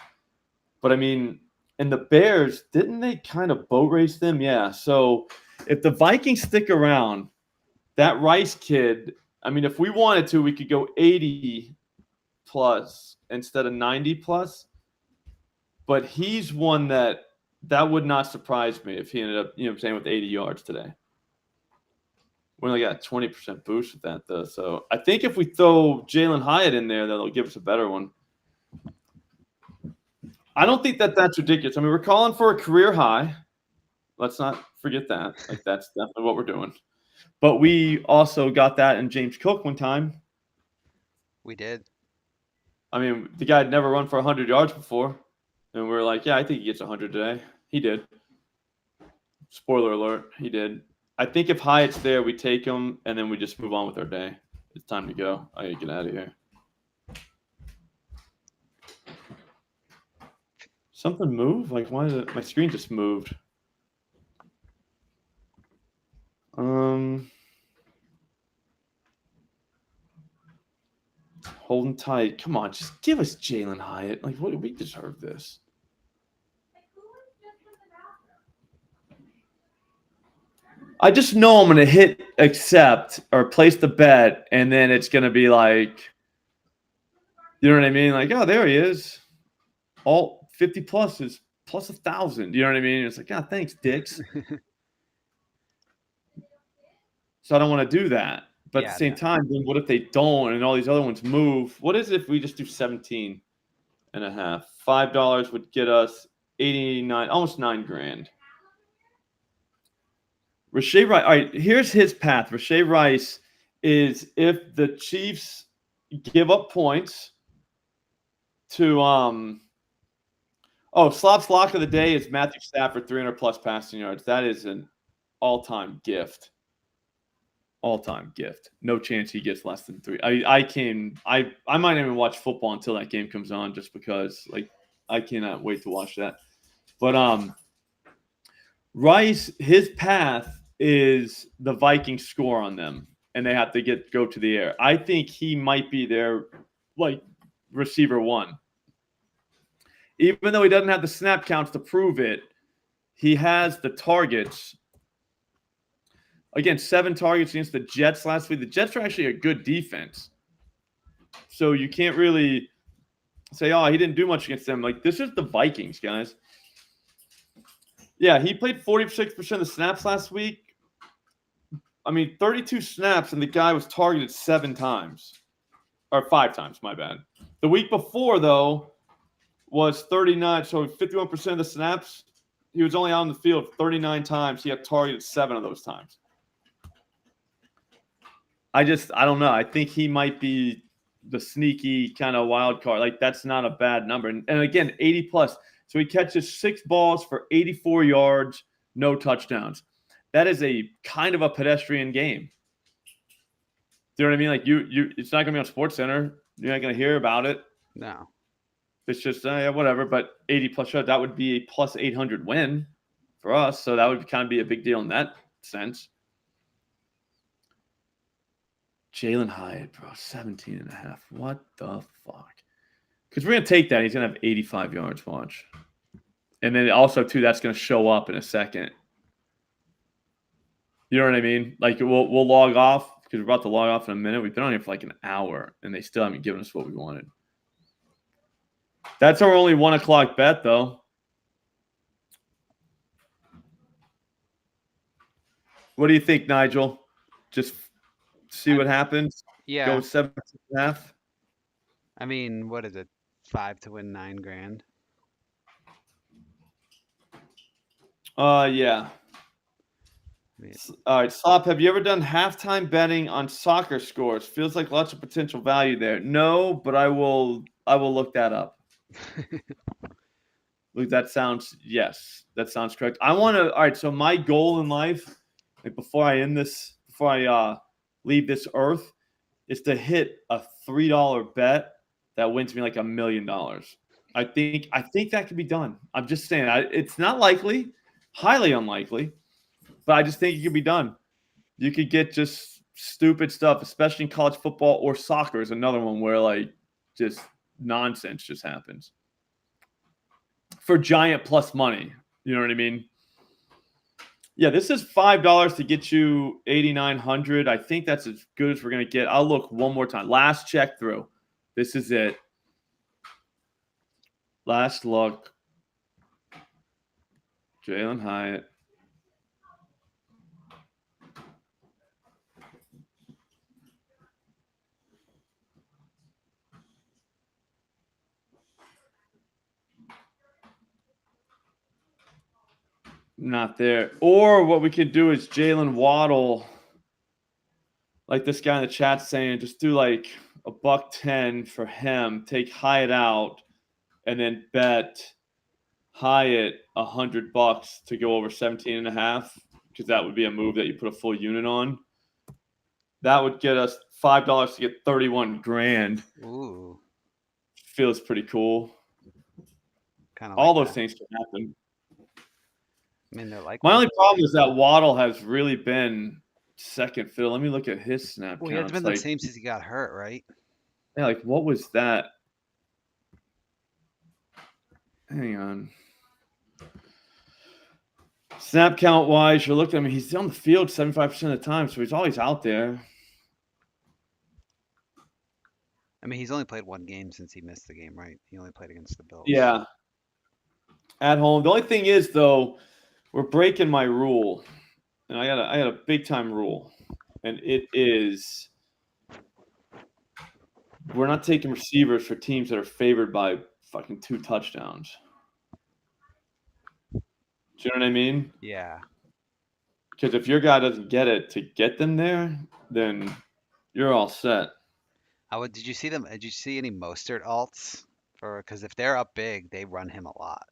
But I mean, and the Bears, didn't they kind of boat race them? Yeah. So if the Vikings stick around, that Rice kid, I mean, if we wanted to, we could go 80 plus instead of 90 plus. But he's one that would not surprise me if he ended up, with 80 yards today. We only got a 20% boost with that, though. So I think if we throw Jaylen Hyatt in there, that'll give us a better one. I don't think that's ridiculous. I mean, we're calling for a career high. Let's not forget that. Like, that's definitely what we're doing. But we also got that in James Cook one time. We did. I mean, the guy had never run for 100 yards before. And we're like, yeah, I think he gets 100 today. He did. Spoiler alert, he did. I think if Hyatt's there, we take him, and then we just move on with our day. It's time to go. I gotta get out of here. Something moved? Like, why is it? My screen just moved. Holding tight. Come on, just give us Jaylen Hyatt. Like, what? We deserve this. I just know I'm going to hit accept or place the bet, and then it's going to be like, you know what I mean? Like, oh, there he is. All 50 plus is plus 1,000. You know what I mean? It's like, oh, thanks, dicks. So I don't want to do that. But at the same time, then what if they don't and all these other ones move? What is it if we just do 17 and a half? $5 would get us 89, almost $9,000. Rashee Rice. All right, here's his path. Rashee Rice is if the Chiefs give up points to Slop's lock of the day is Matthew Stafford, 300 plus passing yards. That is an all-time gift. All-time gift. No chance he gets less than 3. I might even watch football until that game comes on, just because I cannot wait to watch that. But Rice, his path is the Vikings score on them, and they have to go to the air. I think he might be their receiver 1. Even though he doesn't have the snap counts to prove it, he has the targets. Again, 7 targets against the Jets last week. The Jets are actually a good defense. So you can't really say, oh, he didn't do much against them. Like, this is the Vikings, guys. Yeah, he played 46% of the snaps last week. I mean, 32 snaps, and the guy was targeted 7 times. Or 5 times, my bad. The week before, though, was 39. So 51% of the snaps, he was only on the field 39 times. He got targeted 7 of those times. I don't know. I think he might be the sneaky kind of wild card. Like, that's not a bad number. And again, 80 plus. So he catches 6 balls for 84 yards, no touchdowns. That is a kind of a pedestrian game. Do you know what I mean? Like it's not gonna be on Sports Center. You're not gonna hear about it. No. It's just yeah, whatever. But 80 plus shot, that would be a plus 800 win for us. So that would kind of be a big deal in that sense. Jaylen Hyatt, bro, 17.5. What the fuck? Because we're gonna take that. He's gonna have 85 yards. Watch. And then also too, that's gonna show up in a second. You know what I mean? Like we'll log off because we're about to log off in a minute. We've been on here for like an hour, and they still haven't given us what we wanted. That's our only 1 o'clock bet, though. What do you think, Nigel? Just see what happens. Yeah. Go 7.5. I mean, what is it? 5 to win $9,000. Yeah. All right, Slop, have you ever done halftime betting on soccer scores? Feels like lots of potential value there. No, but I will look that up. Look, that sounds correct. All right, so my goal in life, like before I leave this earth, is to hit a $3 bet that wins me like $1 million. I think that can be done. I'm just saying, it's not likely, highly unlikely. But I just think it could be done. You could get just stupid stuff, especially in college football or soccer is another one where like just nonsense just happens. For giant plus money. You know what I mean? Yeah, this is $5 to get you 8,900. I think that's as good as we're going to get. I'll look one more time. Last check through. This is it. Last look. Jaylen Hyatt. Not there. Or what we could do is Jalen Waddle, like this guy in the chat saying, just do like $110 for him, take Hyatt out, and then bet Hyatt $100 to go over 17.5, because that would be a move that you put a full unit on. That would get us $5 to get 31 grand. Ooh. Feels pretty cool. Kind of all like those things can happen. I mean, they're like My only problem is that Waddle has really been second fiddle. Let me look at his snap well, he counts. has been the same since he got hurt, right? Yeah, like what was that? Hang on. Snap count wise, you're looking at him. He's on the field 75% of the time, so he's always out there. I mean, he's only played one game since he missed the game, right? He only played against the Bills. Yeah. At home. The only thing is, though, we're breaking my rule. And I got a big time rule. And it is we're not taking receivers for teams that are favored by fucking 2 touchdowns. Do you know what I mean? Yeah. Because if your guy doesn't get it to get them there, then you're all set. Did you see them? Did you see any Mostert alts? Because if they're up big, they run him a lot.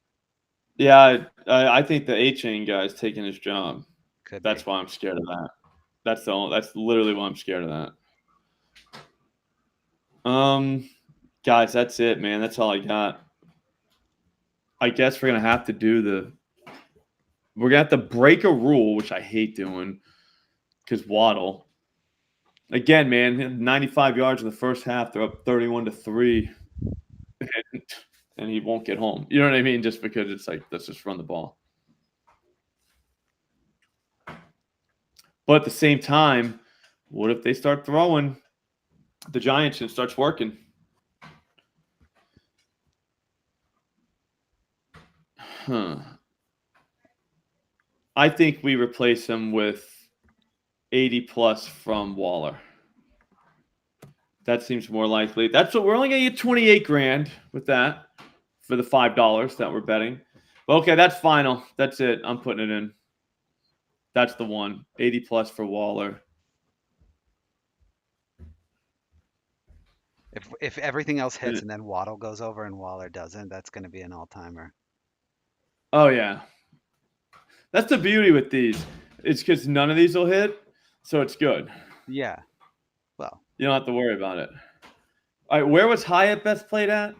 Yeah, I think the A-Chain guy's taking his job. That's be. why I'm scared of that. That's literally why I'm scared of that. Guys, that's it, man. That's all I got. I guess we're gonna have to we're gonna have to break a rule, which I hate doing, because Waddle. Again, man, 95 yards in the first half. They're up 31-3, and he won't get home. You know what I mean? Just because it's like, let's just run the ball. But at the same time, what if they start throwing the Giants and it starts working? I think we replace him with 80 plus from Waller. That seems more likely. That's what we're only going to get 28 grand with that for the $5 that we're betting. But okay, that's final. That's it. I'm putting it in. That's the one. 80 plus for Waller. If everything else hits and then Waddle goes over and Waller doesn't, that's going to be an all-timer. Oh, yeah. That's the beauty with these. It's because none of these will hit, so it's good. Yeah. Well, You don't have to worry about it. All right, where was Hyatt best played at?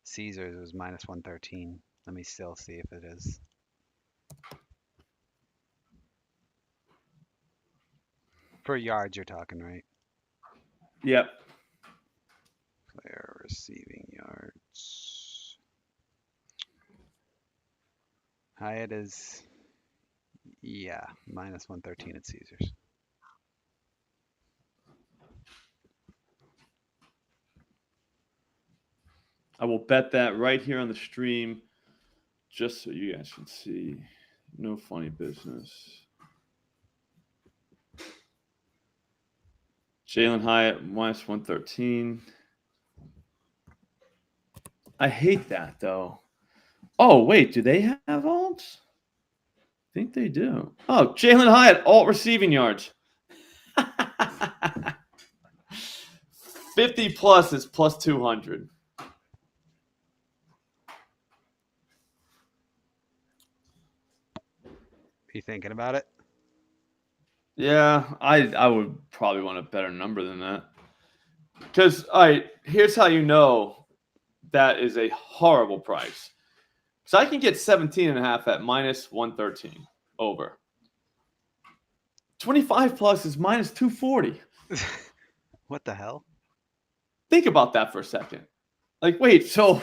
Caesars was minus 113. Let me still see if it is. For yards, you're talking, right? Yep. Player receiving yards. Hyatt is, yeah, minus 113 at Caesars. I will bet that right here on the stream, just so you guys can see. No funny business. Jaylen Hyatt minus 113. I hate that though. Oh wait, do they have alts? I think they do. Oh, Jaylen Hyatt alt receiving yards. 50 plus is plus 200. You thinking about it? Yeah, I would probably want a better number than that. Because, all right, here's how you know that is a horrible price. So I can get 17.5 at minus 113 over. 25 plus is minus 240. What the hell? Think about that for a second. Like, wait, so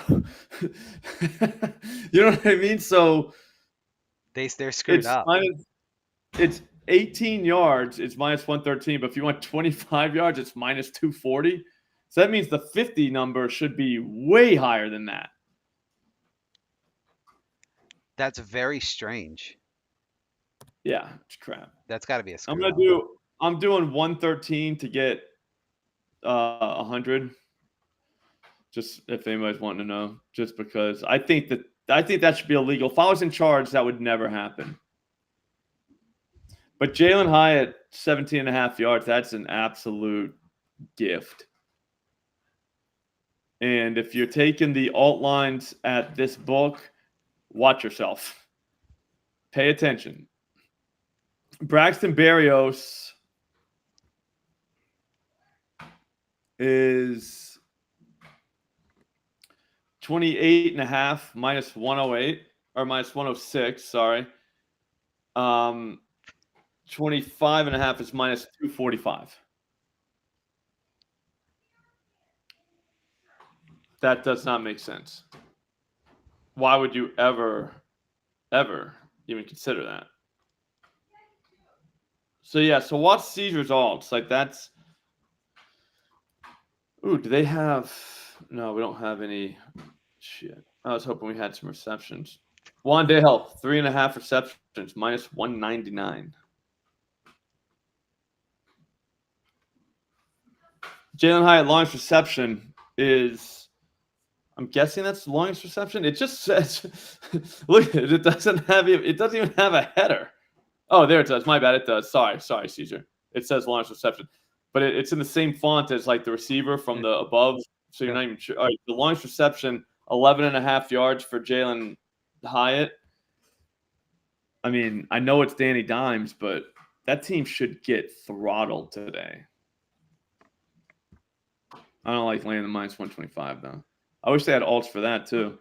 you know what I mean? So They're screwed up. It's 18 yards, it's minus 113, but if you want 25 yards, it's minus 240. So that means the 50 number should be way higher than that. That's very strange. Yeah, it's crap. That's got to be a screw I'm doing 113 to get 100. Just if anybody's wanting to know, just because I think that should be illegal. If I was in charge, that would never happen. But Jaylen Hyatt, 17.5 yards, that's an absolute gift. And if you're taking the alt lines at this book, watch yourself. Pay attention. Braxton Berrios is 28.5 minus 108 or minus 106. Sorry. 25.5 is minus 245. That does not make sense. Why would you ever even consider that? So yeah, so watch Caesar's alts. Like that's. Ooh, do they have? No, we don't have any. Shit. I was hoping we had some receptions. Wandale, 3.5 receptions, minus 199. Jaylen Hyatt longest reception is. I'm guessing that's the longest reception. It just says, look, it doesn't even have a header. Oh, there it does. My bad. It does. Sorry, Caesar. It says longest reception, but it's in the same font as like the receiver from the above. So you're not even sure. All right, the longest reception, 11.5 yards for Jaylen Hyatt. I mean, I know it's Danny Dimes, but that team should get throttled today. I don't like laying the minus 125 though. I wish they had alts for that too.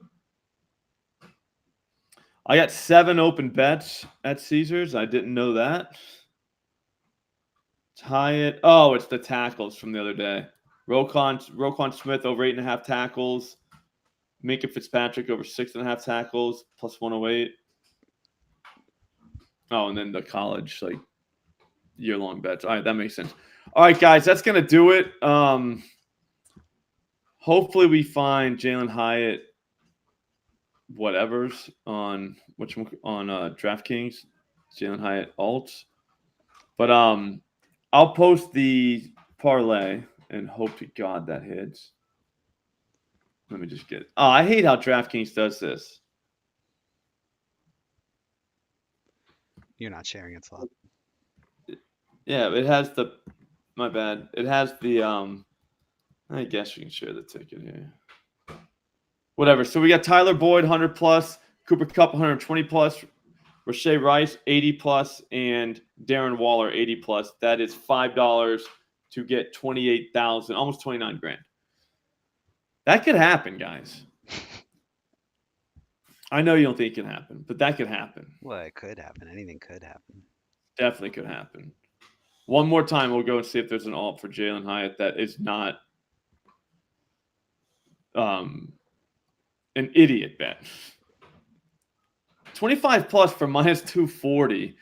I got 7 open bets at Caesars. I didn't know that. Hyatt. Oh, it's the tackles from the other day. Roquan Smith over 8.5 tackles. Minkah Fitzpatrick over 6.5 tackles, plus 108. Oh, and then the college like year-long bets. All right, that makes sense. All right, guys, that's gonna do it. Hopefully we find Jaylen Hyatt whatever's on DraftKings, Jaylen Hyatt alts. But I'll post the parlay and hope to God that hits. Let me just get it. Oh, I hate how DraftKings does this. You're not sharing it, Slop. Yeah, it has the. My bad. It has the. I guess you can share the ticket here. Whatever. So we got Tyler Boyd 100 plus, Cooper Kupp 120 plus, Rashee Rice 80 plus, and Darren Waller 80 plus. That is $5 to get 28,000, almost 29 grand. That could happen, guys. I know you don't think it can happen, but that could happen. Well, it could happen. Anything could happen. Definitely could happen. One more time, we'll go and see if there's an alt for Jaylen Hyatt that is not an idiot bet. 25 plus for minus 240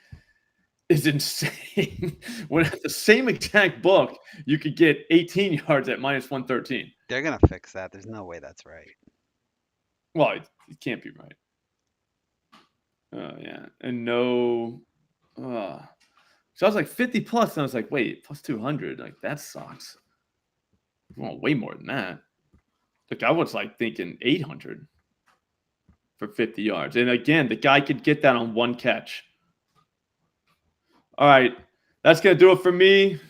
is insane. When at the same exact book, you could get 18 yards at minus 113. They're going to fix that. There's no way that's right. Well, it can't be right. Yeah. And no. So I was like 50 plus, and I was like, wait, plus 200. Like, that sucks. I want way more than that. Like, I was like thinking 800 for 50 yards. And again, the guy could get that on one catch. All right. That's going to do it for me.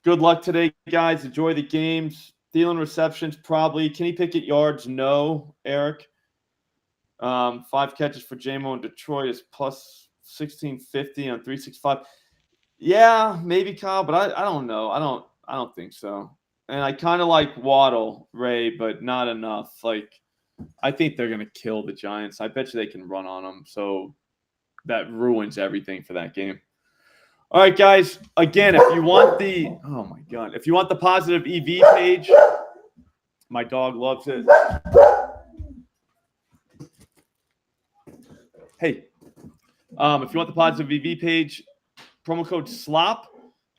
Good luck today, guys. Enjoy the games. Thielen receptions, probably. Kenny Pickett yards, no, Eric. 5 catches for J-Mo in Detroit is plus 1650 on 365. Yeah, maybe, Kyle, but I don't know. I don't think so. And I kind of like Waddle, Ray, but not enough. Like, I think they're going to kill the Giants. I bet you they can run on them. So that ruins everything for that game. All right, guys. Again, if you want if you want the positive EV page, my dog loves it. Hey, if you want the positive EV page, promo code SLOP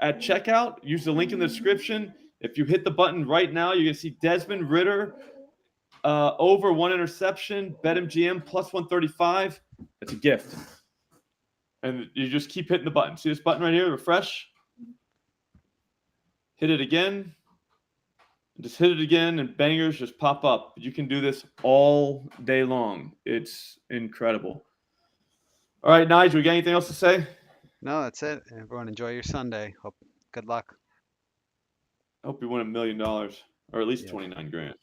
at checkout. Use the link in the description. If you hit the button right now, you're going to see Desmond Ridder over 1 interception, BetMGM plus 135. It's a gift. And you just keep hitting the button. See this button right here? Refresh. Hit it again. Just hit it again, and bangers just pop up. You can do this all day long. It's incredible. All right, Nigel, you got anything else to say? No, that's it. Everyone enjoy your Sunday. Good luck. I hope you win $1 million, or at least 29 grand.